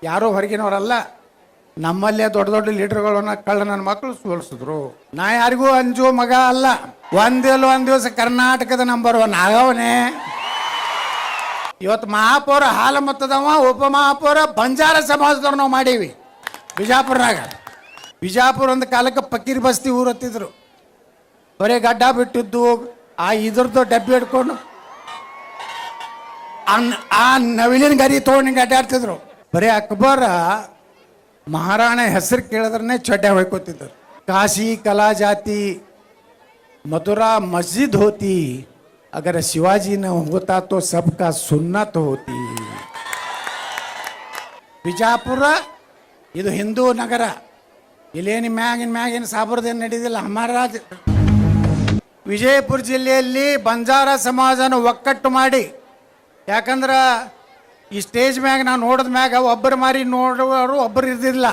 ಯಾರೂ ಹೊರಗಿನವರಲ್ಲ, ನಮ್ಮಲ್ಲೇ ದೊಡ್ಡ ದೊಡ್ಡ ಲೀಡರ್ಗಳನ್ನ ಕಳ್ಳ ನನ್ನ ಮಕ್ಕಳು ಸೋಲಿಸಿದ್ರು. ನಾ ಯಾರಿಗೂ ಅಂಜು ಮಗ ಅಲ್ಲ. ಒಂದ್ ದಿವಸ ಕರ್ನಾಟಕದ ನಂಬರ್ 1 ಆಗವನೇ. ಇವತ್ತು ಮಹಾಪೌರ ಹಾಲಮತದವ, ಉಪ ಮಹಾಪೌರ ಬಂಜಾರ ಸಮಾಜದವ್ರು ನಾವು ಮಾಡೀವಿ ಬಿಜಾಪುರನಾಗ. ಬಿಜಾಪುರ ಒಂದು ಕಾಲಕ್ಕೆ ಪಕ್ಕೀರ್ ಬಸ್ತಿ ಊರು ಹತ್ತಿದ್ರು. ಬರೀ ಗಡ್ಡ ಬಿಟ್ಟಿದ್ದು, ಆ ಇದ್ರದ್ದು ಡಬ್ಬಿ ಹಿಡ್ಕೊಂಡು ಆ ನವಿಲಿನ ಗರಿ ತೊಗೊಂಡು ಅಡ್ಡಾಡ್ತಿದ್ರು. ಬರೀ ಅಕ್ಬರ ಮಹಾರಾಣ ಹೆಸರು ಕೇಳಿದ್ರೆ ಚಡ್ಡ ಹೊಯ್ಕೋತಿದ್ದರು. ಕಾಶಿ ಕಲಾ ಜಾತಿ मथुरा मस्जिद होती, अगर शिवाजी न होता तो सबका सुन्नत होती. ಬಿಜಾಪುರ ಇದು ಹಿಂದೂ ನಗರ. ಇಲ್ಲೇನು ಮ್ಯಾಗಿನ ಸಾಬರ್ದೇನು ನಡೆದಿಲ್ಲ. ಮಹಾರಾಜ ವಿಜಯಪುರ ಜಿಲ್ಲೆಯಲ್ಲಿ ಬಂಜಾರ ಸಮಾಜನ ಒಕ್ಕಟ್ಟು ಮಾಡಿ, ಯಾಕಂದ್ರೆ ಈ ಸ್ಟೇಜ್ ಮ್ಯಾಗ ನಾವು ನೋಡಿದ ಮ್ಯಾಗ ಒಬ್ಬರು ಮಾರಿ ನೋಡುವವರು ಒಬ್ಬರು ಇರ್ದಿಲ್ಲ.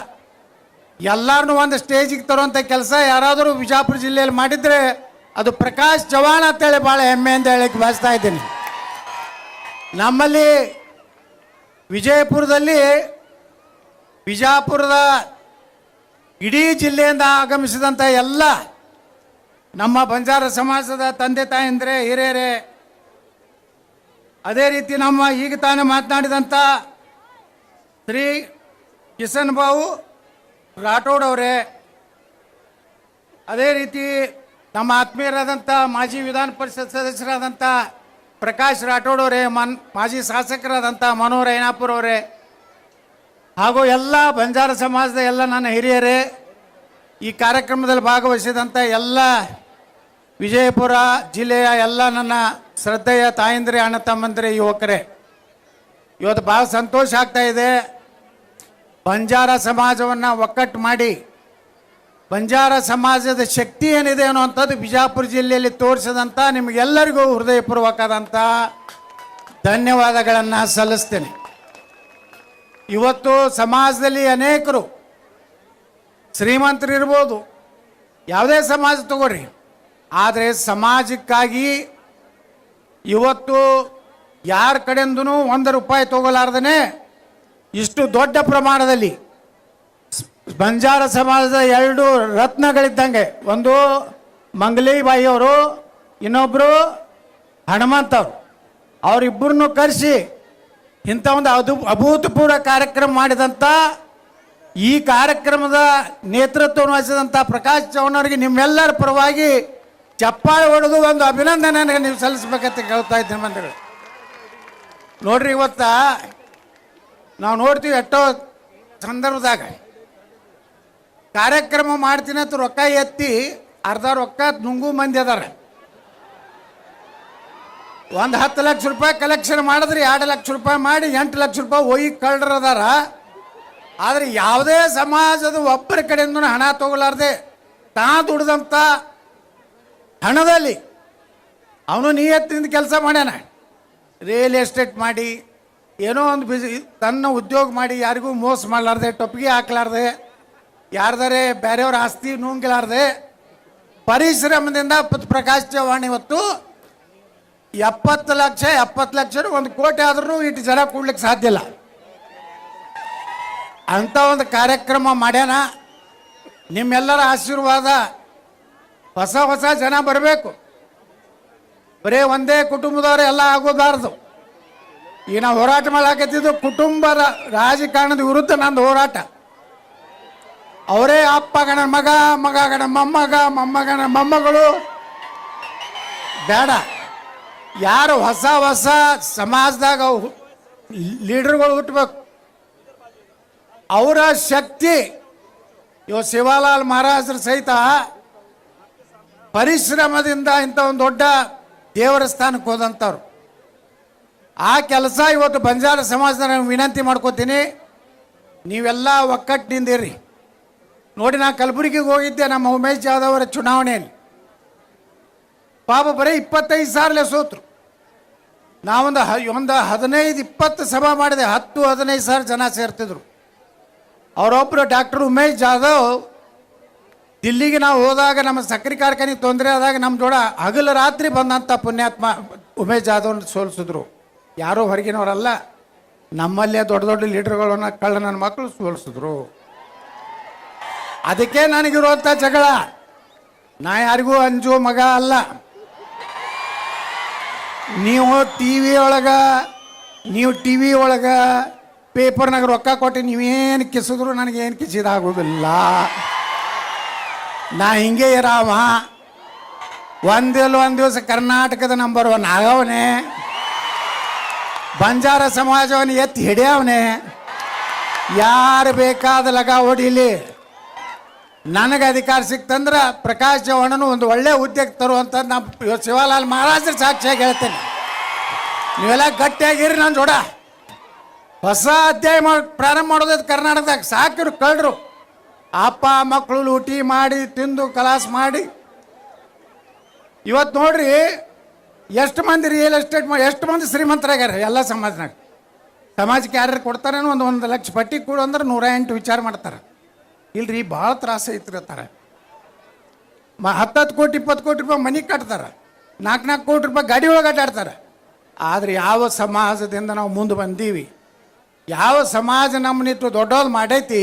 ಎಲ್ಲರನ್ನೂ ಒಂದು ಸ್ಟೇಜಿಗೆ ತರುವಂಥ ಕೆಲಸ ಯಾರಾದರೂ ಬಿಜಾಪುರ ಜಿಲ್ಲೆಯಲ್ಲಿ ಮಾಡಿದರೆ ಅದು ಪ್ರಕಾಶ್ ಚವ್ಹಾಣ್ ಅಂತೇಳಿ ಭಾಳ ಹೆಮ್ಮೆಯಿಂದ ಹೇಳಕ್ಕೆ ಬಯಸ್ತಾ ಇದ್ದೀನಿ. ನಮ್ಮಲ್ಲಿ ವಿಜಯಪುರದಲ್ಲಿ ಬಿಜಾಪುರದ ಇಡೀ ಜಿಲ್ಲೆಯಿಂದ ಆಗಮಿಸಿದಂಥ ಎಲ್ಲ ನಮ್ಮ ಬಂಜಾರ ಸಮಾಜದ ತಂದೆ ತಾಯಂದ್ರೆ ಹಿರಿಯರೇ, ಅದೇ ರೀತಿ ನಮ್ಮ ಈಗ ತಾನೇ ಮಾತನಾಡಿದಂಥ ಶ್ರೀ ಕಿಸನ್ ಬಾವು ರಾಠೋಡ್ ಅವರೇ, ಅದೇ ರೀತಿ ನಮ್ಮ ಆತ್ಮೀಯರಾದಂಥ ಮಾಜಿ ವಿಧಾನ ಪರಿಷತ್ ಸದಸ್ಯರಾದಂಥ ಪ್ರಕಾಶ್ ರಾಠೋಡ್ ಅವರೇ, ಮಾಜಿ ಶಾಸಕರಾದಂಥ ಮನೋಹರ್ ಐನಾಪುರ ಅವರೇ, ಹಾಗೂ ಎಲ್ಲ ಬಂಜಾರ ಸಮಾಜದ ಎಲ್ಲ ನನ್ನ ಹಿರಿಯರೇ, ಈ ಕಾರ್ಯಕ್ರಮದಲ್ಲಿ ಭಾಗವಹಿಸಿದಂಥ ಎಲ್ಲ ವಿಜಯಪುರ ಜಿಲ್ಲೆಯ ಎಲ್ಲ ನನ್ನ ಶ್ರದ್ಧೆಯ ತಾಯಂದಿರೇ, ಅಣ್ಣ ತಮ್ಮಂದಿರೇ, ಯುವಕರೇ, ಇವತ್ತು ಭಾಳ ಸಂತೋಷ ಆಗ್ತಾ ಇದೆ. ಬಂಜಾರ ಸಮಾಜವನ್ನು ಒಕ್ಕಟ್ಟು ಮಾಡಿ ಬಂಜಾರ ಸಮಾಜದ ಶಕ್ತಿ ಏನಿದೆ ಅನ್ನುವಂಥದ್ದು ಬಿಜಾಪುರ ಜಿಲ್ಲೆಯಲ್ಲಿ ತೋರಿಸಿದಂಥ ನಿಮಗೆಲ್ಲರಿಗೂ ಹೃದಯಪೂರ್ವಕವಾದಂಥ ಧನ್ಯವಾದಗಳನ್ನು ಸಲ್ಲಿಸ್ತೇನೆ. ಇವತ್ತು ಸಮಾಜದಲ್ಲಿ ಅನೇಕರು ಶ್ರೀಮಂತರು ಇರ್ಬೋದು, ಯಾವುದೇ ಸಮಾಜ ತಗೋರಿ, ಆದರೆ ಸಮಾಜಕ್ಕಾಗಿ ಇವತ್ತು ಯಾರ ಕಡೆಯಿಂದನೂ ₹1 ತಗೋಲಾರ್ದೇ ಇಷ್ಟು ದೊಡ್ಡ ಪ್ರಮಾಣದಲ್ಲಿ ಬಂಜಾರ ಸಮಾಜದ 2 ರತ್ನಗಳಿದ್ದಂಗೆ, ಒಂದು ಮಂಗಲೀಬಾಯಿ ಅವರು, ಇನ್ನೊಬ್ಬರು ಹನುಮಂತವ್ರು, ಅವರಿಬ್ಬರನ್ನು ಕರೆಸಿ ಇಂಥ ಒಂದು ಅಭೂತಪೂರ್ವ ಕಾರ್ಯಕ್ರಮ ಮಾಡಿದಂಥ ಈ ಕಾರ್ಯಕ್ರಮದ ನೇತೃತ್ವವನ್ನು ವಹಿಸಿದಂಥ ಪ್ರಕಾಶ್ ಚವ್ಹಾಣ್ ಅವರಿಗೆ ನಿಮ್ಮೆಲ್ಲರ ಪರವಾಗಿ ಚಪ್ಪಾಳೆ ಹೊಡೆದು ಒಂದು ಅಭಿನಂದನೆ ನೀವು ಸಲ್ಲಿಸ್ಬೇಕಂತ ಕೇಳ್ತಾ ಇದ್ದೀನಿ ಮಂದಿಗಳು. ನೋಡ್ರಿ, ಇವತ್ತ ನಾವು ನೋಡ್ತೀವಿ ಎಷ್ಟೋ ಸಂದರ್ಭದಾಗ ಕಾರ್ಯಕ್ರಮ ಮಾಡ್ತೀನಿ ಅಂತ ರೊಕ್ಕ ಎತ್ತಿ ಅರ್ಧ ರೊಕ್ಕ ನುಂಗು ಮಂದಿ ಅದಾರ. ಒಂದು ₹10 ಲಕ್ಷ ಕಲೆಕ್ಷನ್ ಮಾಡಿದ್ರೆ ₹2 ಲಕ್ಷ ಮಾಡಿ ₹8 ಲಕ್ಷ ಒಯ್ಯಿ ಕಳ್ಳರು ಅದಾರ. ಆದರೆ ಯಾವುದೇ ಸಮಾಜದ ಒಬ್ಬರ ಕಡೆಯಿಂದ ಹಣ ತಗೊಲಾರ್ದೆ ತಾ ದುಡ್ದಂಥ ಹಣದಲ್ಲಿ ಅವನು ನಿಯತ್ತಿಂದ ಕೆಲಸ ಮಾಡ್ಯಾನ. ರಿಯಲ್ ಎಸ್ಟೇಟ್ ಮಾಡಿ ಏನೋ ಒಂದು ತನ್ನ ಉದ್ಯೋಗ ಮಾಡಿ, ಯಾರಿಗೂ ಮೋಸ ಮಾಡಲಾರ್ದೆ, ಟೊಪ್ಪಿಗೆ ಹಾಕ್ಲಾರ್ದೆ, ಯಾರ್ದಾರೆ ಬೇರೆಯವ್ರ ಆಸ್ತಿ ನುಂಗಿಲಾರ್ದೆ ಪರಿಶ್ರಮದಿಂದ ಪ್ರಕಾಶ್ ಚವ್ಹಾಣ್ ಇವತ್ತು 70 ಲಕ್ಷ 1 ಕೋಟಿ ಆದ್ರೂ ಇಟ್ಟು ಜನ ಕೊಡ್ಲಿಕ್ಕೆ ಸಾಧ್ಯ ಇಲ್ಲ ಅಂತ ಒಂದು ಕಾರ್ಯಕ್ರಮ ಮಾಡ್ಯಾನ. ನಿಮ್ಮೆಲ್ಲರ ಆಶೀರ್ವಾದ, ಹೊಸ ಜನ ಬರಬೇಕು. ಬರೀ ಒಂದೇ ಕುಟುಂಬದವರು ಎಲ್ಲ ಆಗೋದಾರ್ದು. ಈಗ ನಾವು ಹೋರಾಟ ಮಾಡಾಕತ್ತಿದ್ದು ಕುಟುಂಬದ ರಾಜಕಾರಣದ ವಿರುದ್ಧ ನಂದು ಹೋರಾಟ. ಅವರೇ ಅಪ್ಪಗಣ ಮಗ, ಮಗಗಣ ಮೊಮ್ಮಗಣ ಮೊಮ್ಮಗಳು ಬೇಡ. ಯಾರು ಹೊಸ ಸಮಾಜದಾಗ ಲೀಡರ್ಗಳು ಹುಟ್ಟಬೇಕು, ಅವರ ಶಕ್ತಿ. ಇವ ಶಿವಲಾಲ್ ಮಹಾರಾಜರ ಸಹಿತ ಪರಿಶ್ರಮದಿಂದ ಇಂಥ ಒಂದು ದೊಡ್ಡ ದೇವರ ಸ್ಥಾನಕ್ಕೆ ಹೋದಂಥವ್ರು. ಆ ಕೆಲಸ ಇವತ್ತು ಬಂಜಾರ ಸಮಾಜದ ನಾನು ವಿನಂತಿ ಮಾಡ್ಕೋತೀನಿ, ನೀವೆಲ್ಲ ಒಕ್ಕಟ್ಟಿನಿಂದಿರಿ. ನೋಡಿ, ನಾನು ಕಲಬುರಗಿಗೆ ಹೋಗಿದ್ದೆ ನಮ್ಮ ಉಮೇಶ್ ಜಾಧವ್ ಅವರ ಚುನಾವಣೆಯಲ್ಲಿ. ಪಾಪ ಬರೀ 25,000 ಸೋತರು. ನಾವೊಂದು 15-20 ಸಭಾ ಮಾಡಿದೆ, 10-15,000 ಜನ ಸೇರ್ತಿದ್ರು. ಅವರೊಬ್ಬರು ಡಾಕ್ಟರ್ ಉಮೇಶ್ ಜಾಧವ್ ದಿಲ್ಲಿಗೆ ನಾವು ಹೋದಾಗ ನಮ್ಮ ಸಕ್ಕರೆ ಕಾರ್ಖಾನೆಗೆ ತೊಂದರೆ ಆದಾಗ ನಮ್ಮ ಜೋಡ ಹಗಲು ರಾತ್ರಿ ಬಂದಂಥ ಪುಣ್ಯಾತ್ಮ ಉಮೇಶ್ ಜಾಧವ್ನ ಸೋಲಿಸಿದ್ರು. ಯಾರೂ ಹೊರಗಿನವರಲ್ಲ, ನಮ್ಮಲ್ಲೇ ದೊಡ್ಡ ದೊಡ್ಡ ಲೀಡರ್ಗಳನ್ನ ಕಳ್ಳ ನನ್ನ ಮಕ್ಕಳು ಸೋಲಿಸಿದ್ರು. ಅದಕ್ಕೆ ನನಗಿರುವಂಥ ಜಗಳ. ನಾ ಯಾರಿಗೂ ಅಂಜು ಮಗ ಅಲ್ಲ. ನೀವು ಟಿ ವಿ ಒಳಗೆ ಪೇಪರ್ನಾಗ ರೊಕ್ಕ ಕೊಟ್ಟು ನೀವೇನು ಕಿಸಿದ್ರು ನನಗೇನು ಕಿಸಿದಾಗೋದಿಲ್ಲ. ನಾ ಹಿಂಗೆ ಇರಾವ. ಒಂದು ದಿವಸ ಕರ್ನಾಟಕದ ನಂಬರ್ 1 ಆಗವನೇ. ಬಂಜಾರ ಸಮಾಜವನ್ನು ಎತ್ತಿ ಹಿಡಿಯವನೇ. ಯಾರು ಬೇಕಾದ ಲಗ ಹೊಡಿಲಿ. ನನಗೆ ಅಧಿಕಾರ ಸಿಕ್ತಂದ್ರೆ ಪ್ರಕಾಶ್ ಚವ್ಹಾಣನು ಒಂದು ಒಳ್ಳೆ ಹುದ್ದೆಗೆ ತರುವಂತ ನಮ್ಮ ಶಿವಲಾಲ್ ಮಹಾರಾಜರ ಸಾಕ್ಷಿಯಾಗಿ ಹೇಳ್ತೇನೆ. ನೀವೆಲ್ಲ ಗಟ್ಟಿಯಾಗಿರಿ. ನನ್ನ ಜೋಡ ಹೊಸ ಅಧ್ಯಾಯ ಪ್ರಾರಂಭ ಮಾಡೋದು ಕರ್ನಾಟಕದಾಗ. ಸಾಕಿರು ಕಳ್ರು ಅಪ್ಪ ಮಕ್ಕಳು ಲೂಟಿ ಮಾಡಿ ತಿಂದು ಕಲಾಸ್ ಮಾಡಿ. ಇವತ್ತು ನೋಡ್ರಿ ಎಷ್ಟು ಮಂದಿ ರಿಯಲ್ ಎಸ್ಟೇಟ್ ಎಷ್ಟು ಮಂದಿ ಶ್ರೀಮಂತರಾಗ್ಯಾರ ಎಲ್ಲ ಸಮಾಜನಾಗ. ಸಮಾಜಕ್ಕೆ ಯಾರು ಕೊಡ್ತಾರೇನೋ ಒಂದು ಲಕ್ಷ ಪಟ್ಟಿ ಕೊಡು ಅಂದ್ರೆ 108 ವಿಚಾರ ಮಾಡ್ತಾರೆ. ಇಲ್ರಿ ಭಾಳ ತ್ರಾಸ ಐತಿರ್ತಾರೆ. 10 ಕೋಟಿ 20 ಕೋಟಿ ರೂಪಾಯಿ ಮನೆ ಕಟ್ತಾರೆ. 4 ಕೋಟಿ ರೂಪಾಯಿ ಗಾಡಿ ಒಳಗೆ ಅಡ್ಡಾಡ್ತಾರೆ. ಆದರೆ ಯಾವ ಸಮಾಜದಿಂದ ನಾವು ಮುಂದೆ ಬಂದೀವಿ, ಯಾವ ಸಮಾಜ ನಮ್ಮನಿತ್ತು ದೊಡ್ಡದು ಮಾಡೈತಿ,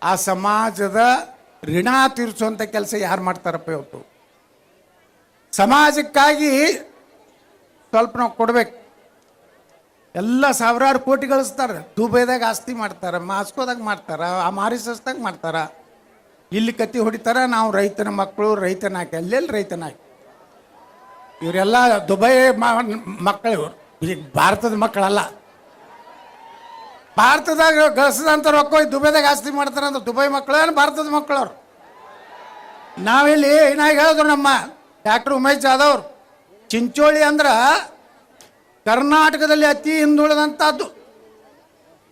ಆ ಸಮಾಜದ ಋಣ ತೀರಿಸುವಂಥ ಕೆಲಸ ಯಾರು ಮಾಡ್ತಾರಪ್ಪ ಇವತ್ತು? ಸಮಾಜಕ್ಕಾಗಿ ಸ್ವಲ್ಪ ನಾವು ಕೊಡ್ಬೇಕು. ಎಲ್ಲ ಸಾವಿರಾರು ಕೋಟಿ ಗಳಿಸ್ತಾರೆ. ದುಬೈದಾಗ ಆಸ್ತಿ ಮಾಡ್ತಾರೆ, ಮಾಸ್ಕೋದಾಗ ಮಾಡ್ತಾರೆ, ಆ ಮಾರಿಸಸ್ದಾಗ ಮಾಡ್ತಾರೆ. ಇಲ್ಲಿ ಕತ್ತಿ ಹೊಡಿತಾರೆ. ನಾವು ರೈತನ ಮಕ್ಕಳು, ರೈತನಾಕಿ, ಎಲ್ಲೆಲ್ಲಿ ರೈತನಾಕಿ. ಇವರೆಲ್ಲ ದುಬೈ ಮಕ್ಕಳು ಇವರು, ಭಾರತದ ಮಕ್ಕಳಲ್ಲ. ಭಾರತದಾಗ ಗಳಿಸಿದಂಥ ರೊಕ್ಕ ಹೋಗಿ ದುಬೈದಾಗ ಆಸ್ತಿ ಮಾಡ್ತಾರೆ ಅಂದ್ರೆ ದುಬೈ ಮಕ್ಕಳು ಭಾರತದ ಮಕ್ಕಳವ್ರು. ನಾವಿಲ್ಲಿ ಏನಾಗಿ ಹೇಳಿದ್ರು ನಮ್ಮ ಡಾಕ್ಟರ್ ಉಮೇಶ್ ಜಾಧವ್ ಅವರು, ಚಿಂಚೋಳಿ ಅಂದ್ರೆ ಕರ್ನಾಟಕದಲ್ಲಿ ಅತಿ ಹಿಂದುಳಿದಂಥದ್ದು.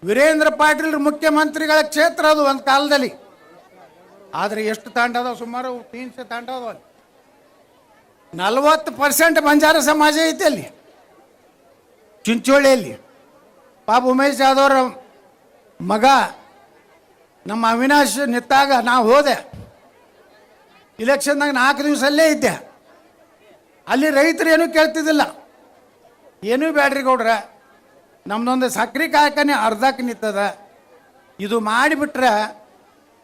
ವೀರೇಂದ್ರ ಪಾಟೀಲ್ ಮುಖ್ಯಮಂತ್ರಿಗಳ ಕ್ಷೇತ್ರ ಅದು ಒಂದು ಕಾಲದಲ್ಲಿ. ಆದರೆ ಎಷ್ಟು ತಾಂಡ ಅದಾವ? ಸುಮಾರು 300 ತಾಂಡ ಅದಾವ. 40% ಬಂಜಾರ ಸಮಾಜ ಐತೆ ಅಲ್ಲಿ ಚಿಂಚೋಳಿಯಲ್ಲಿ. ಪಾಪ ಉಮೇಶ್ ಜಾಧವ್ರ ಮಗ ನಮ್ಮ ಅವಿನಾಶ್ ನಿಂತಾಗ ನಾವು ಹೋದೆ. ಇಲೆಕ್ಷನ್ದಾಗ 4 ದಿವಸಲ್ಲೇ ಇದ್ದೆ. ಅಲ್ಲಿ ರೈತರು ಏನೂ ಕೇಳ್ತಿದ್ದಿಲ್ಲ. ಏನೂ ಬ್ಯಾಡ್ರಿ ಗೌಡ್ರ, ನಮ್ದೊಂದು ಸಕ್ರೆ ಕಾರ್ಖಾನೆ ಅರ್ಧಕ್ಕೆ ನಿಂತದ. ಇದು ಮಾಡಿಬಿಟ್ರೆ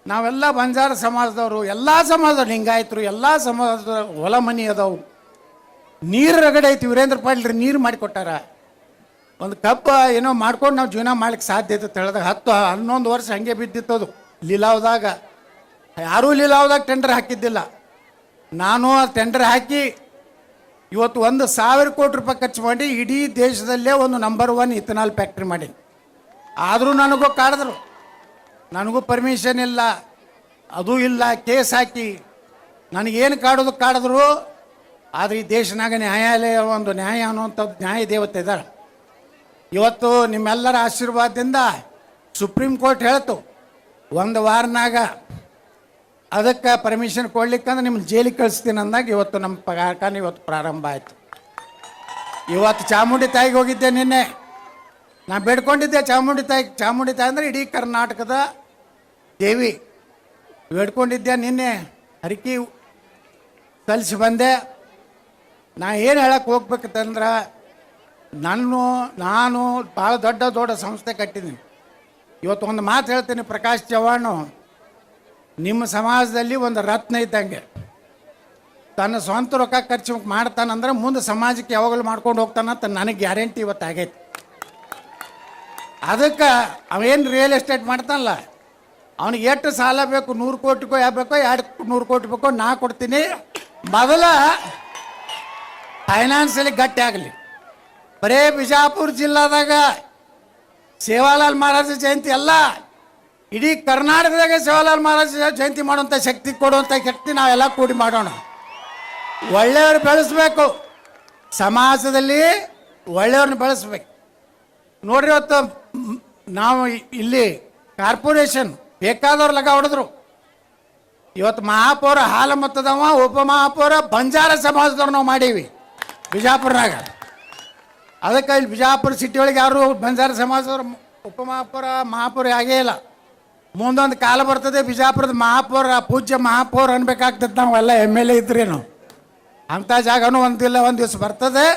ನಾವೆಲ್ಲ ಬಂಜಾರ ಸಮಾಜದವರು, ಎಲ್ಲ ಸಮಾಜದವ್ರು, ಲಿಂಗಾಯತರು, ಎಲ್ಲ ಸಮಾಜದ ಹೊಲ ಮನಿ ಅದಾವು. ನೀರು ರಗಡೆ ಐತಿ. ವೀರೇಂದ್ರ ಪಾಟೀಲ್ ನೀರು ಮಾಡಿಕೊಟ್ಟಾರ. ಒಂದು ಕಬ್ಬ ಏನೋ ಮಾಡ್ಕೊಂಡು ನಾವು ಜೀವನ ಮಾಡ್ಲಿಕ್ಕೆ ಸಾಧ್ಯ ಐತೆ ತಿಳಿದಾಗ 10-11 ವರ್ಷ ಹಂಗೆ ಬಿದ್ದಿತ್ತದು ಲೀಲಾವ್ದಾಗ. ಯಾರೂ ಲೀಲಾವ್ದಾಗ ಟೆಂಡರ್ ಹಾಕಿದ್ದಿಲ್ಲ. ನಾನು ಆ ಟೆಂಡರ್ ಹಾಕಿ ಇವತ್ತು 1,000 ಕೋಟಿ ರೂಪಾಯಿ ಖರ್ಚು ಮಾಡಿ ಇಡೀ ದೇಶದಲ್ಲೇ ಒಂದು ನಂಬರ್ 1 ಇಥನಾಲ್ ಫ್ಯಾಕ್ಟ್ರಿ ಮಾಡಿ. ಆದರೂ ನನಗೂ ಕಾಡಿದ್ರು. ನನಗೂ ಪರ್ಮಿಷನ್ ಇಲ್ಲ, ಅದೂ ಇಲ್ಲ, ಕೇಸ್ ಹಾಕಿ ನನಗೇನು ಕಾಡಿದ್ರು. ಆದರೆ ಈ ದೇಶನಾಗ ನ್ಯಾಯಾಲಯ, ಒಂದು ನ್ಯಾಯ ಅನ್ನುವಂಥದ್ದು ನ್ಯಾಯ ದೇವತೆ ಇದ್ದಾಳೆ. ಇವತ್ತು ನಿಮ್ಮೆಲ್ಲರ ಆಶೀರ್ವಾದದಿಂದ ಸುಪ್ರೀಂ ಕೋರ್ಟ್ ಹೇಳ್ತು 1 ವಾರನಾಗ ಅದಕ್ಕೆ ಪರ್ಮಿಷನ್ ಕೊಡ್ಲಿಕ್ಕಂದ್ರೆ ನಿಮ್ಗೆ ಜೈಲಿಗೆ ಕಳಿಸ್ತೀನಿ ಅಂದಾಗ ಇವತ್ತು ನಮ್ಮ ಕಾರ್ಖಾನೆ ಇವತ್ತು ಪ್ರಾರಂಭ ಆಯಿತು. ಇವತ್ತು ಚಾಮುಂಡಿ ತಾಯಿಗೆ ಹೋಗಿದ್ದೆ ನಿನ್ನೆ. ನಾನು ಬೇಡ್ಕೊಂಡಿದ್ದೆ ಚಾಮುಂಡಿ ತಾಯಿ ಅಂದರೆ ಇಡೀ ಕರ್ನಾಟಕದ ದೇವಿ. ಬೇಡ್ಕೊಂಡಿದ್ದೆ ನಿನ್ನೆ, ಹರಕೆ ಸಲ್ಲಿಸಿ ಬಂದೆ. ನಾ ಏನು ಹೇಳಕ್ಕೆ ಹೋಗ್ಬೇಕಂತಂದ್ರೆ ನಾನು ಭಾಳ ದೊಡ್ಡ ಸಂಸ್ಥೆ ಕಟ್ಟಿದ್ದೀನಿ. ಇವತ್ತು ಒಂದು ಮಾತು ಹೇಳ್ತೀನಿ, ಪ್ರಕಾಶ್ ಚವ್ಹಾಣ್ ನಿಮ್ಮ ಸಮಾಜದಲ್ಲಿ ಒಂದು ರತ್ನ ಇದ್ದಂಗೆ. ತನ್ನ ಸ್ವಂತ ರೊಕ್ಕ ಖರ್ಚು ಮಾಡ್ತಾನಂದ್ರೆ ಮುಂದೆ ಸಮಾಜಕ್ಕೆ ಯಾವಾಗಲೂ ಮಾಡ್ಕೊಂಡು ಹೋಗ್ತಾನಂತ ನನಗೆ ಗ್ಯಾರಂಟಿ ಇವತ್ತು ಆಗೈತೆ. ಅದಕ್ಕೆ ಅವೇನು ರಿಯಲ್ ಎಸ್ಟೇಟ್ ಮಾಡ್ತಾನಲ್ಲ, ಅವನಿಗೆ ಎಷ್ಟು ಸಾಲ ಬೇಕು, 100 ಕೋಟಿಗೋ ಯಾಕೋ 200 ಕೋಟಿ ಬೇಕೋ ನಾ ಕೊಡ್ತೀನಿ. ಮೊದಲ ಫೈನಾನ್ಸಲ್ಲಿ ಗಟ್ಟಿ ಆಗಲಿ. ಬರೇ ಬಿಜಾಪುರ ಜಿಲ್ಲಾದಾಗ ಸೇವಾಲಾಲ್ ಮಹಾರಾಜ ಜಯಂತಿ ಅಲ್ಲ, ಇಡೀ ಕರ್ನಾಟಕದಾಗ ಸೇವಾಲಾಲ್ ಮಹಾರಾಜ ಜಯಂತಿ ಮಾಡುವಂಥ ಶಕ್ತಿ ಕೊಡುವಂಥ ಶಕ್ತಿ ನಾವೆಲ್ಲ ಕೂಡಿ ಮಾಡೋಣ. ಒಳ್ಳೆಯವ್ರು ಬೆಳೆಸ್ಬೇಕು, ಸಮಾಜದಲ್ಲಿ ಒಳ್ಳೆಯವ್ರನ್ನ ಬೆಳೆಸ್ಬೇಕು. ನೋಡ್ರಿ, ಇವತ್ತು ನಾವು ಇಲ್ಲಿ ಕಾರ್ಪೊರೇಷನ್ ಬೇಕಾದವ್ರು ಲಗ ಹೊಡೆದ್ರು. ಇವತ್ತು ಮಹಾಪೌರ ಹಾಲ ಮತದವ, ಉಪಮಹಾಪೌರ ಬಂಜಾರ ಸಮಾಜದವ್ರು ನಾವು ಮಾಡೀವಿ ಬಿಜಾಪುರನಾಗ. ಅದಕ್ಕೆ ಇಲ್ಲಿ ಬಿಜಾಪುರ ಸಿಟಿ ಒಳಗೆ ಯಾರು ಬಂಜಾರ ಸಮಾಜದವ್ರು ಉಪಮಹಾಪೌರ ಮಹಾಪೌರ ಆಗೇ ಇಲ್ಲ. ಮುಂದೊಂದು ಕಾಲ ಬರ್ತದೆ ಬಿಜಾಪುರದ ಮಹಾಪೌರ, ಪೂಜ್ಯ ಮಹಾಪೌರ ಅನ್ಬೇಕಾಗ್ತದೆ. ನಾವೆಲ್ಲ MLA ಇದ್ರೇನು ಅಂಥ ಜಾಗನೂ ಒಂದು ದಿವಸ ಬರ್ತದೆ.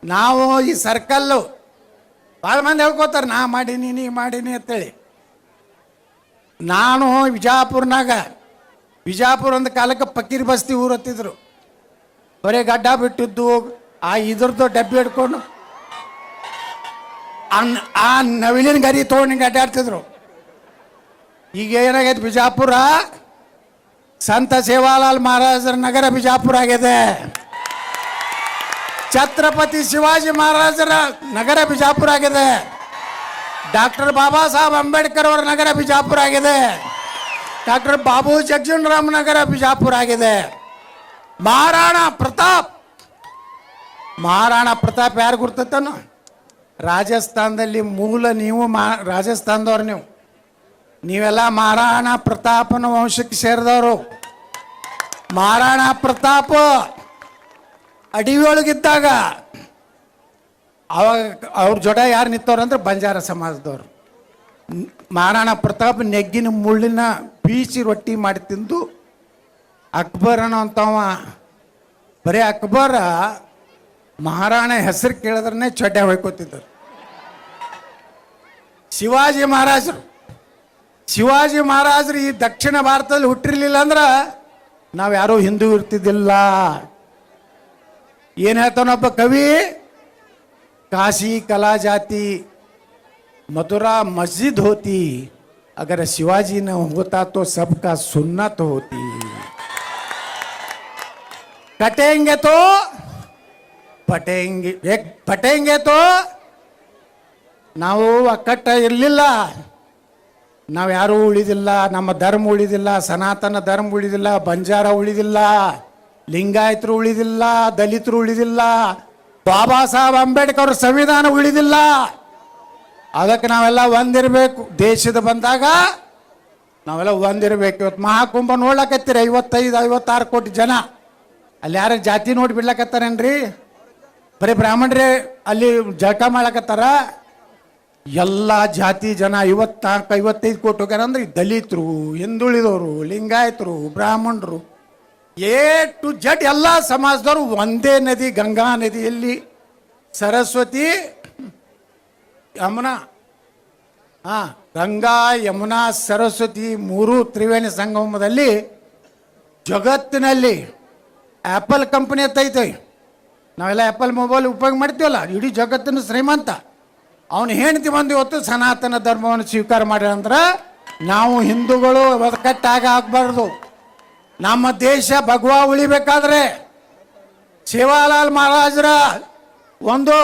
ನಾವು ಈ ಸರ್ಕಲ್ಲು ಭಾಳ ಮಂದಿ ಹೇಳ್ಕೊತಾರೆ ನಾ ಮಾಡೀನಿ ನೀ ಮಾಡೀನಿ ಅಂತೇಳಿ. ನಾನು ವಿಜಾಪುರ ಒಂದು ಕಾಲಕ್ಕೆ ಪಕ್ಕೀರ್ ಬಸ್ತಿ ಊರು ಹತ್ತಿದ್ರು. ಬರೀ ಗಡ್ಡ ಬಿಟ್ಟಿದ್ದು ಇದ್ರದ್ದು ಡಬ್ಬಿ ಹಿಡ್ಕೊಂಡು ಆ ನವಿಲಿನ ಗರಿ ತೊಗೊಂಡು ಹಿಂಗೆ ಅಡ್ಡಾಡ್ತಿದ್ರು. ಈಗ ಏನಾಗೈತೆ, ಬಿಜಾಪುರ ಸಂತ ಸೇವಾಲಾಲ್ ಮಹಾರಾಜರ ನಗರ ಬಿಜಾಪುರ ಆಗಿದೆ. ಛತ್ರಪತಿ ಶಿವಾಜಿ ಮಹಾರಾಜರ ನಗರ ಬಿಜಾಪುರ ಆಗಿದೆ. ಡಾಕ್ಟರ್ ಬಾಬಾ ಸಾಹೇಬ್ ಅಂಬೇಡ್ಕರ್ ಅವರ ನಗರ ಬಿಜಾಪುರ ಆಗಿದೆ. ಡಾಕ್ಟರ್ ಬಾಬು ಜಗಜೀವನರಾಮ್ ನಗರ ಬಿಜಾಪುರ ಆಗಿದೆ. ಮಹಾರಾಣಾ ಪ್ರತಾಪ್ ಯಾರು ಗುರ್ತತನು? ರಾಜಸ್ಥಾನದಲ್ಲಿ ಮೂಲ ನೀವು ರಾಜಸ್ಥಾನದವ್ರು ನೀವೆಲ್ಲ ಮಹಾರಾಣಾ ಪ್ರತಾಪನ ವಂಶಕ್ಕೆ ಸೇರಿದವರು. ಮಹಾರಾಣಾ ಪ್ರತಾಪ್ ಅಡವಿಯೊಳಗಿದ್ದಾಗ ಅವಾಗ ಅವ್ರ ಜೊಡ ಯಾರು ನಿಂತವ್ರಂದ್ರೆ ಬಂಜಾರ ಸಮಾಜದವರು. ಮಹಾರಾಣಾ ಪ್ರತಾಪ್ ನೆಗ್ಗಿನ ಮುಳ್ಳಿನ ಬೀಸಿ ರೊಟ್ಟಿ ಮಾಡಿ ತಿಂದು ಅಕ್ಬರನ ಅಂತವ, ಬರೀ ಅಕ್ಬರ ಮಹಾರಾಣ ಹೆಸರು ಕೇಳಿದ್ರೆ ಚೊಡ್ಡೆ ಹೊಯ್ಕೋತಿದ್ದರು. ಶಿವಾಜಿ ಮಹಾರಾಜರು ಈ ದಕ್ಷಿಣ ಭಾರತದಲ್ಲಿ ಹುಟ್ಟಿರ್ಲಿಲ್ಲ ಅಂದ್ರೆ ನಾವು ಯಾರೂ ಹಿಂದೂ ಇರ್ತಿದ್ದಿಲ್ಲ. ಏನು ಹೇಳ್ತಾನೊಬ್ಬ ಕವಿ, ಕಾಶಿ ಕಲಾ ಜಾತಿ मथुरा मस्जिद होती, अगर शिवाजी न होता तो सबका सुन्नत होती. कटेंगे तो पटेंगे तो ನಾವು ಒಕ್ಕಟ್ಟ ಇರಲಿಲ್ಲ, ನಾವು ಯಾರೂ ಉಳಿದಿಲ್ಲ, ನಮ್ಮ ಧರ್ಮ ಉಳಿದಿಲ್ಲ, ಸನಾತನ ಧರ್ಮ ಉಳಿದಿಲ್ಲ, ಬಂಜಾರ ಉಳಿದಿಲ್ಲ, ಲಿಂಗಾಯತರು ಉಳಿದಿಲ್ಲ, ದಲಿತರು ಉಳಿದಿಲ್ಲ, ಬಾಬಾ ಸಾಹೇಬ್ ಅಂಬೇಡ್ಕರ್ ಸಂವಿಧಾನ ಉಳಿದಿಲ್ಲ. ಅದಕ್ಕೆ ನಾವೆಲ್ಲ ಒಂದಿರಬೇಕು. ದೇಶದ ಬಂದಾಗ ನಾವೆಲ್ಲ ಒಂದಿರಬೇಕು. ಇವತ್ತು ಮಹಾಕುಂಭ ನೋಡ್ಲಕತ್ತೀರಿ, 55-56 ಕೋಟಿ ಜನ. ಅಲ್ಲಿ ಯಾರು ಜಾತಿ ನೋಡಿ ಬಿಡ್ಲಕತ್ತಾರೇನ್ರಿ? ಬರೀ ಬ್ರಾಹ್ಮಣರೇ ಅಲ್ಲಿ ಜಳಕ ಮಾಡ್ಲಕತ್ತಾರ. ಎಲ್ಲ ಜಾತಿ ಜನ 54-55 ಕೋಟಿ ಹೋಗ್ಯಾರ. ಅಂದ್ರೆ ದಲಿತರು, ಹಿಂದುಳಿದವರು, ಲಿಂಗಾಯತರು, ಬ್ರಾಹ್ಮಣರು, A to Z ಎಲ್ಲ ಸಮಾಜದವರು ಒಂದೇ ನದಿ, ಗಂಗಾ ನದಿಯಲ್ಲಿ ಸರಸ್ವತಿ ಯಮುನಾ, ಗಂಗಾ ಯಮುನಾ ಸರಸ್ವತಿ ಮೂರು ತ್ರಿವೇಣಿ ಸಂಗಮದಲ್ಲಿ ಜಗತ್ತಿನಲ್ಲಿ ಆ್ಯಪಲ್ ಕಂಪನಿ ಎತ್ತೈತೆ. ನಾವೆಲ್ಲ ಆ್ಯಪಲ್ ಮೊಬೈಲ್ ಉಪಯೋಗ ಮಾಡ್ತೀವಲ್ಲ, ಇಡೀ ಜಗತ್ತಿನ ಶ್ರೀಮಂತ. ಅವನು ಹೆಂಡತಿ ಬಂದು ಇವತ್ತು ಸನಾತನ ಧರ್ಮವನ್ನು ಸ್ವೀಕಾರ ಮಾಡ್ಯಾರಂದ್ರೆ ನಾವು ಹಿಂದೂಗಳು ಒಕ್ಕಟ್ಟಾಗ ಆಗಬಾರ್ದು. ನಮ್ಮ ದೇಶ ಭಗವಾ ಉಳಿಬೇಕಾದ್ರೆ, ಸೇವಾಲಾಲ್ ಮಹಾರಾಜರ ಒಂದು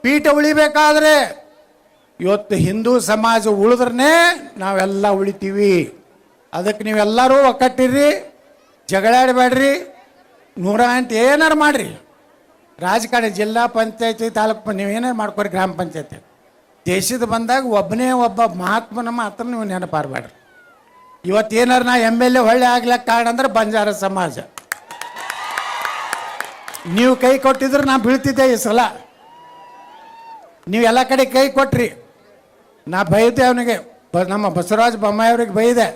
ಪೀಠ ಉಳಿಬೇಕಾದ್ರೆ ಇವತ್ತು ಹಿಂದೂ ಸಮಾಜ ಉಳಿದ್ರೇ ನಾವೆಲ್ಲ ಉಳಿತೀವಿ. ಅದಕ್ಕೆ ನೀವೆಲ್ಲರೂ ಒಕ್ಕಟ್ಟಿರ್ರಿ, ಜಗಳಾಡಬೇಡ್ರಿ, 108 ಏನಾರು ಮಾಡಿರಿ. ರಾಜಕಾರಣ, ಜಿಲ್ಲಾ ಪಂಚಾಯತಿ, ತಾಲೂಕು ನೀವೇನಾರು ಮಾಡ್ಕೊರಿ, ಗ್ರಾಮ ಪಂಚಾಯತಿ. ದೇಶದ ಬಂದಾಗ ಒಬ್ಬನೇ ಒಬ್ಬ ಮಹಾತ್ಮನ ಮಾತ್ರ ನೀವು ನೆನಪಾರಬೇಡ್ರಿ. ಇವತ್ತೇನಾರು ನಾ MLA ಹೊಳ್ಳೆ ಆಗ್ಲಿಕ್ಕೆ ಕಾರಣ ಅಂದ್ರೆ ಬಂಜಾರ ಸಮಾಜ. ನೀವು ಕೈ ಕೊಟ್ಟಿದ್ರೆ ನಾ ಬೀಳ್ತಿದ್ದೆ. ಈ ಸಲ ನೀವು ಎಲ್ಲ ಕಡೆ ಕೈ ಕೊಟ್ರಿ. ನಾ ಬೈದೆ ಅವನಿಗೆ, ನಮ್ಮ ಬಸವರಾಜ ಬೊಮ್ಮಾಯಿ ಅವ್ರಿಗೆ ಬೈದೆ,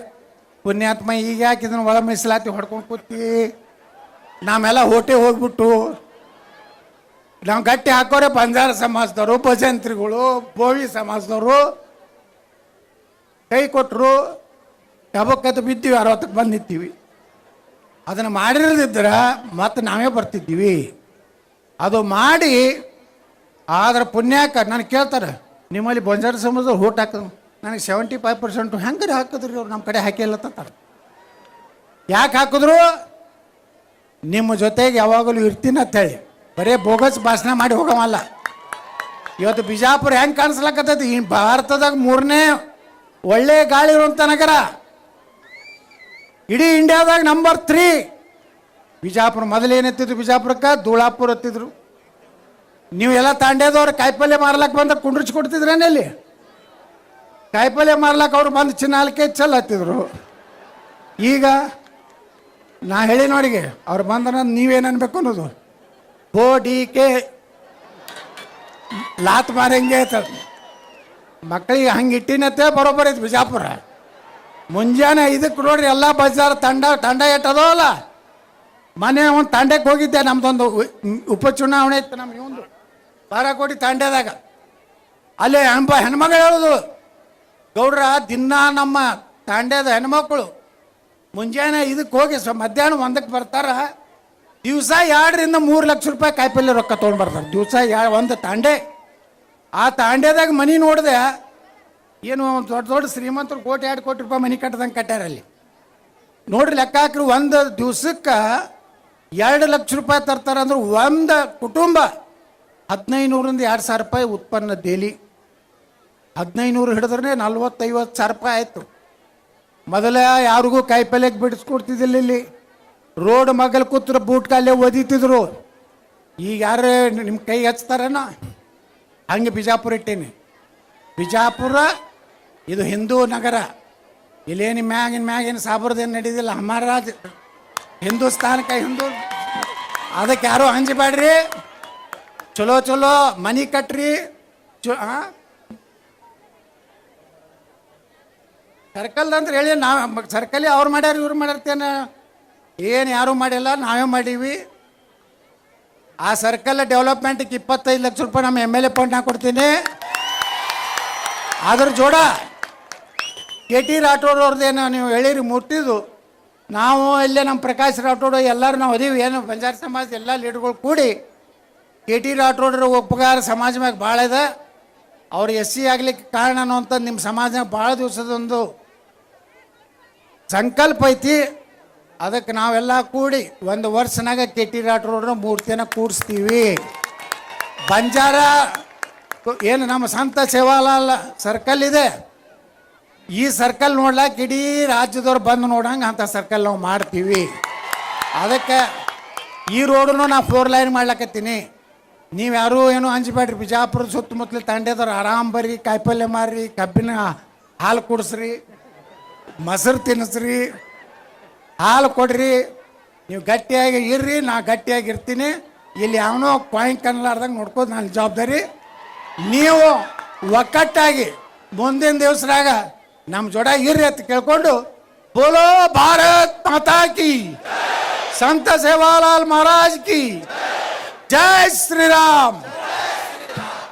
ಪುಣ್ಯಾತ್ಮ ಈಗ ಯಾಕೆ ಇದನ್ನು ಒಳ ಮೀಸಲಾತಿ ಹೊಡ್ಕೊಂಡು ಕೂತಿ, ನಾವೆಲ್ಲ ಹೋಟೆ ಹೋಗ್ಬಿಟ್ಟು ನಾವು ಗಟ್ಟಿ ಹಾಕೋರೆ ಬಂಜಾರ ಸಮಾಜದವರು, ಭಜಂತ್ರಿಗಳು, ಬೋವಿ ಸಮಾಜದವರು ಕೈ ಕೊಟ್ಟರು. ಟಬಕ್ಕತ್ತು ಬಿದ್ದೀವಿ, 60ಕ್ಕೆ ಬಂದು ನಿಂತೀವಿ. ಅದನ್ನು ಮಾಡಿರದಿದ್ರೆ ಮತ್ತೆ ನಾವೇ ಬರ್ತಿದ್ದೀವಿ. ಅದು ಮಾಡಿ ಆದ್ರೆ ಪುಣ್ಯಾಕ ನನಗೆ ಕೇಳ್ತಾರೆ, ನಿಮ್ಮಲ್ಲಿ ಬಂಜಾರ ಸಮಾಜದವ್ರು ಓಟ್ ಹಾಕಿದ್ರು. ನನಗೆ 75% ಹೆಂಗಾರೆ ಹಾಕಿದ್ರಿ ಅವ್ರು, ನಮ್ಮ ಕಡೆ ಹಾಕಿಲ್ಲ ಅಂತಾರೆ. ಯಾಕೆ ಹಾಕಿದ್ರು? ನಿಮ್ಮ ಜೊತೆಗೆ ಯಾವಾಗಲೂ ಇರ್ತೀನಿ ಅಂತೇಳಿ. ಬರೀ ಬೋಗಸ್ ಭಾಷಣ ಮಾಡಿ ಹೋಗವಲ್ಲ. ಇವತ್ತು ಬಿಜಾಪುರ ಹೆಂಗೆ ಕಾಣಿಸ್ಲಕ್ಕತ್ತೈತಿ, ಈ ಭಾರತದಾಗ 3ನೇ ಒಳ್ಳೆ ಗಾಳಿ ಇರುವಂಥ ನಗರ, ಇಡೀ ಇಂಡಿಯಾದಾಗ ನಂಬರ್ 3 ಬಿಜಾಪುರ. ಮೊದಲೇನೆತ್ತಿದ್ರು ಬಿಜಾಪುರಕ್ಕೆ? ಧೂಳಾಪುರ ಹತ್ತಿದ್ರು. ನೀವು ಎಲ್ಲ ತಾಂಡ್ಯದವ್ರು ಕಾಯಿಪಲ್ಯ ಮಾರ್ಲಕ್ಕೆ ಬಂದ್ರೆ ಕುಂಡ್ರಿಸಿ ಕೊಡ್ತಿದ್ರೇನೆ ಅಲ್ಲಿ? ಕಾಯಿಪಲ್ಯ ಮಾರ್ಲಕ್ಕೆ ಅವ್ರು ಬಂದು ಚಿನ್ನಾಲ್ಕೆ ಚಲ್ ಹತ್ತಿದ್ರು. ಈಗ ನಾ ಹೇಳಿ ನೋಡಿಗೆ ಅವ್ರು ಬಂದ್ರೆ ನೀವೇನು ಅನ್ಬೇಕು ಅನ್ನೋದು, ಬೋಡಿಕೆ ಲಾತ್ ಮಾರಂಗೆ ಐತದ. ಮಕ್ಕಳಿಗೆ ಹಂಗೆ ಇಟ್ಟಿನತ್ತೆ ಬರೋಬ್ಬರ ಐತಿ ಬಿಜಾಪುರ. ಮುಂಜಾನೆ 5ಕ್ಕೆ ನೋಡ್ರಿ ಎಲ್ಲ ಬಜಾರ್ ತಂಡ ಎಟ್ಟದವಲ್ಲ. ಮನೆ ಒಂದು ತಾಂಡ್ಯಕ್ಕೆ ಹೋಗಿದ್ದೆ, ನಮ್ದೊಂದು ಉಪಚುನಾವಣೆ ಇತ್ತು ನಮ್ಮ ಇವಂದು ಬಾರಾಕೋಟಿ ತಾಂಡ್ಯದಾಗ. ಅಲ್ಲಿ ಹೆಣ್ಮಗಳು ಹೇಳೋದು, ಗೌಡ್ರ ದಿನ ನಮ್ಮ ತಾಂಡ್ಯದ ಹೆಣ್ಮಕ್ಳು ಮುಂಜಾನೆ ಇದಕ್ಕೆ ಹೋಗಿ ಮಧ್ಯಾಹ್ನ 1ಕ್ಕೆ ಬರ್ತಾರ, ದಿವಸ 2-3 ಲಕ್ಷ ರೂಪಾಯಿ ಕಾಯಿಪಲ್ಲೆ ರೊಕ್ಕ ತೊಗೊಂಡು ಬರ್ತಾರೆ. ದಿವಸ ಒಂದು ತಾಂಡೆ. ಆ ತಾಂಡ್ಯದಾಗ ಮನೆ ನೋಡಿದೆ, ಏನು ದೊಡ್ಡ ದೊಡ್ಡ ಶ್ರೀಮಂತರು 1-2 ಕೋಟಿ ರೂಪಾಯಿ ಮನೆ ಕಟ್ಟದಂಗೆ ಕಟ್ಟ್ಯಾರ ಅಲ್ಲಿ. ನೋಡ್ರಿ ಲೆಕ್ಕ ಹಾಕ್ರಿ, ಒಂದು ದಿವ್ಸಕ್ಕೆ 2 ಲಕ್ಷ ರೂಪಾಯಿ ತರ್ತಾರೆ ಅಂದ್ರೆ ಒಂದು ಕುಟುಂಬ 1500-2000 ರೂಪಾಯಿ ಉತ್ಪನ್ನ ಡೈಲಿ. 1500 ಹಿಡಿದ್ರೆ 40-50 ಸಾವಿರ ರೂಪಾಯಿ ಆಯಿತು. ಮೊದಲ ಯಾರಿಗೂ ಕಾಯಿಪಲ್ಯಕ್ಕೆ ಬಿಡಿಸ್ಕೊಡ್ತಿದ್ದಿಲ್ಲ. ಇಲ್ಲಿ ರೋಡ್ ಮಗಲ್ ಕೂತ್ರ ಬೂಟ್ ಕಾಲೇ ಒದಿತಿದ್ರು. ಈಗ ಯಾರು ನಿಮ್ಮ ಕೈ ಹಚ್ತಾರೇನ? ಹಂಗೆ ಬಿಜಾಪುರ ಇಟ್ಟೀನಿ. ಬಿಜಾಪುರ ಇದು ಹಿಂದೂ ನಗರ. ಇಲ್ಲೇನು ಮ್ಯಾಗಿನ ಸಾಬ್ರದೇನು ನಡೀದಿಲ್ಲ. ಹಮಾರಾಜ್ ಹಿಂದೂಸ್ತಾನಕ್ಕೆ ಹಿಂದೂ. ಅದಕ್ಕೆ ಯಾರು ಹಂಚಬೇಡ್ರಿ. ಚಲೋ ಚಲೋ ಮನಿ ಕಟ್ರಿ. ಸರ್ಕಲ್ ಅಂದ್ರೆ ಹೇಳಿ, ನಾವು ಸರ್ಕಲ್ ಅವ್ರು ಮಾಡ್ಯಾರ ಇವ್ರು ಮಾಡ್ಯಾರ್ತೇನೆ, ಏನು ಯಾರೂ ಮಾಡಿಲ್ಲ, ನಾವೇ ಮಾಡೀವಿ. ಆ ಸರ್ಕಲ್ ಡೆವಲಪ್ಮೆಂಟ್ಗೆ 25 ಲಕ್ಷ ರೂಪಾಯಿ ನಮ್ಮ MLA ಫಂಡ್ ಕೊಡ್ತೀನಿ. ಅದ್ರ ಜೋಡ KT ರಾಠೋಡ್ ಅವ್ರದ್ದೇನು ನೀವು ಹೇಳಿರಿ ಮುಟ್ಟಿದ್ದು, ನಾವು ಇಲ್ಲೇ ನಮ್ಮ ಪ್ರಕಾಶ್ ರಾಠೋಡ್ ಎಲ್ಲರೂ ನಾವು ಅದೀವಿ. ಏನು ಬಂಜಾರ ಸಮಾಜ ಎಲ್ಲ ಲೀಡರ್ಗಳು ಕೂಡಿ KT ರಾಠೋಡ್ರ ಉಪಕಾರ ಸಮಾಜ ಮ್ಯಾಗ ಭಾಳ ಇದೆ. ಅವ್ರು SC ಆಗ್ಲಿಕ್ಕೆ ಕಾರಣ ಅನ್ನೋಂಥದ್ದು ನಿಮ್ಮ ಸಮಾಜನಾಗ ಭಾಳ ದಿವಸದೊಂದು ಸಂಕಲ್ಪ ಐತಿ. ಅದಕ್ಕೆ ನಾವೆಲ್ಲ ಕೂಡಿ ಒಂದು ವರ್ಷನಾಗ KT ರಾಠೋಡ್ರ ಮೂರ್ತಿಯನ್ನು ಕೂಡಿಸ್ತೀವಿ. ಬಂಜಾರ ಏನು ನಮ್ಮ ಸಂತ ಸೇವಾಲಾಲ್ ಸರ್ಕಲ್ ಇದೆ, ಈ ಸರ್ಕಲ್ ನೋಡ್ಲಾಕ ಇಡೀ ರಾಜ್ಯದವ್ರು ಬಂದು ನೋಡಂಗೆ ಅಂಥ ಸರ್ಕಲ್ ನಾವು ಮಾಡ್ತೀವಿ. ಅದಕ್ಕೆ ಈ ರೋಡನ್ನು ನಾ 4 ಲೈನ್ ಮಾಡ್ಲಕತ್ತೀನಿ. ನೀವು ಯಾರೂ ಏನೂ ಹಂಚಬೇಡ್ರಿ. ಬಿಜಾಪುರ ಸುತ್ತಮುತ್ತಲ ತಾಂಡ್ಯದವ್ರು ಆರಾಮ್ ಬರ್ರಿ, ಕಾಯಿಪಲ್ಯ ಮಾರ್ರಿ, ಕಬ್ಬಿನ ಹಾಲು ಕುಡಿಸ್ರಿ, ಮೊಸರು ತಿನ್ನಿಸ್ರಿ, ಹಾಲು ಕೊಡ್ರಿ. ನೀವು ಗಟ್ಟಿಯಾಗಿ ಇರ್ರಿ, ನಾ ಗಟ್ಟಿಯಾಗಿ ಇರ್ತೀನಿ. ಇಲ್ಲಿ ಯಾವನೋ ಕಾಯಿನ್ ಕನ್ನಲಾರ್ದಂಗೆ ನೋಡ್ಕೋದು ನನ್ನ ಜವಾಬ್ದಾರಿ. ನೀವು ಒಕ್ಕಟ್ಟಾಗಿ ಮುಂದಿನ ದಿವಸರಾಗ ನಮ್ಮ ಜೋಡ ಇರ್ರಿ ಅಂತ ಕೇಳ್ಕೊಂಡು, ಬೋಲೋ ಭಾರತ್ ಮಾತಾ ಕಿ, ಸಂತ ಸೇವಾಲಾಲ್ ಮಹಾರಾಜ್ ಕಿ ಜೈ ಶ್ರೀರಾಮ್.